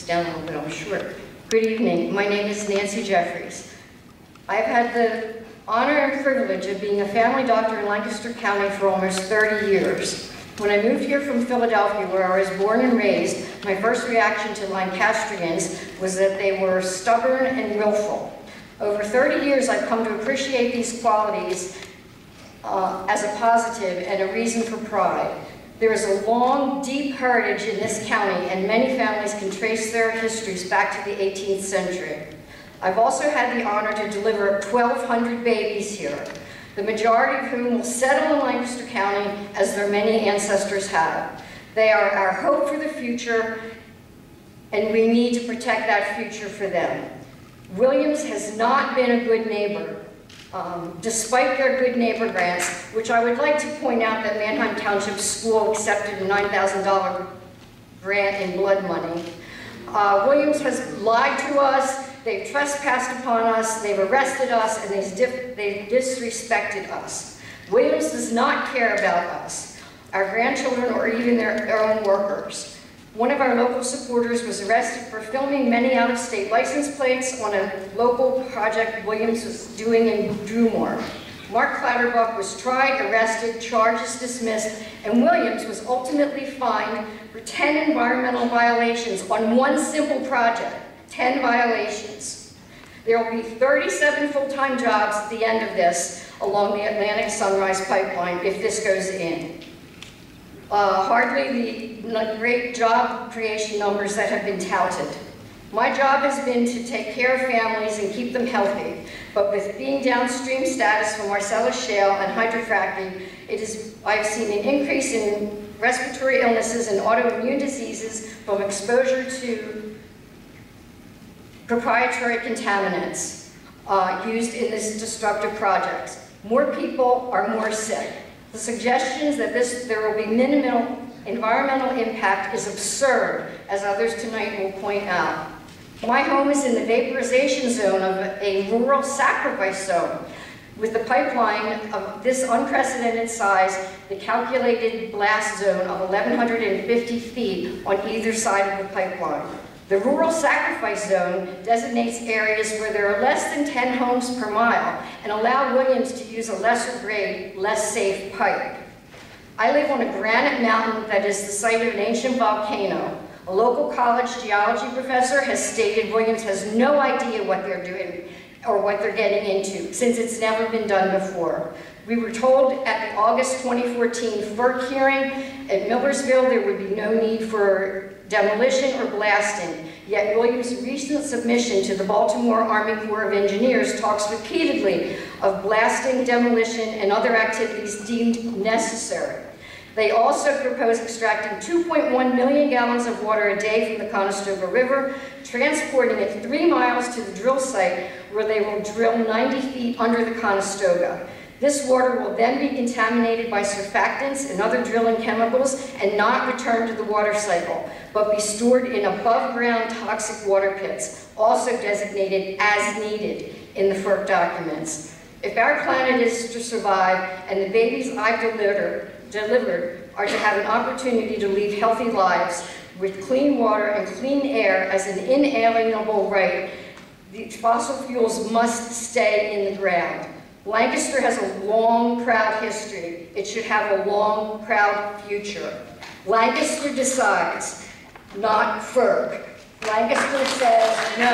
down a little bit, I'm short. Good evening, my name is Nancy Jeffries. I've had the honor and privilege of being a family doctor in Lancaster County for almost 30 years. When I moved here from Philadelphia, where I was born and raised, my first reaction to Lancastrians was that they were stubborn and willful. Over 30 years, I've come to appreciate these qualities as a positive and a reason for pride. There is a long, deep heritage in this county, and many families can trace their histories back to the 18th century. I've also had the honor to deliver 1,200 babies here, the majority of whom will settle in Lancaster County as their many ancestors have. They are our hope for the future, and we need to protect that future for them. Williams has not been a good neighbor. Despite their good neighbor grants, which I would like to point out that Manheim Township School accepted a $9,000 grant in blood money. Williams has lied to us, they've trespassed upon us, they've arrested us, and they've disrespected us. Williams does not care about us, our grandchildren, or even their own workers. One of our local supporters was arrested for filming many out-of-state license plates on a local project Williams was doing in Drumore. Mark Clatterbuck was tried, arrested, charges dismissed, and Williams was ultimately fined for 10 environmental violations on one simple project, 10 violations. There will be 37 full-time jobs at the end of this along the Atlantic Sunrise Pipeline if this goes in. Hardly the great job creation numbers that have been touted. My job has been to take care of families and keep them healthy, but with being downstream status from Marcellus Shale and hydrofracking, I've seen an increase in respiratory illnesses and autoimmune diseases from exposure to proprietary contaminants used in this destructive project. More people are more sick. The suggestions that there will be minimal environmental impact is absurd, as others tonight will point out. My home is in the vaporization zone of a rural sacrifice zone. With the pipeline of this unprecedented size, the calculated blast zone of 1,150 feet on either side of the pipeline. The rural sacrifice zone designates areas where there are less than 10 homes per mile and allow Williams to use a lesser grade, less safe pipe. I live on a granite mountain that is the site of an ancient volcano. A local college geology professor has stated Williams has no idea what they're doing or what they're getting into, since it's never been done before. We were told at the August 2014 FERC hearing at Millersville there would be no need for demolition or blasting, yet Williams' recent submission to the Baltimore Army Corps of Engineers talks repeatedly of blasting, demolition, and other activities deemed necessary. They also propose extracting 2.1 million gallons of water a day from the Conestoga River, transporting it 3 miles to the drill site where they will drill 90 feet under the Conestoga. This water will then be contaminated by surfactants and other drilling chemicals and not returned to the water cycle, but be stored in above-ground toxic water pits, also designated as needed in the FERC documents. If our planet is to survive and the babies I've delivered are to have an opportunity to lead healthy lives with clean water and clean air as an inalienable right, the fossil fuels must stay in the ground. Lancaster has a long, proud history. It should have a long, proud future. Lancaster decides, not FERC. Lancaster says no.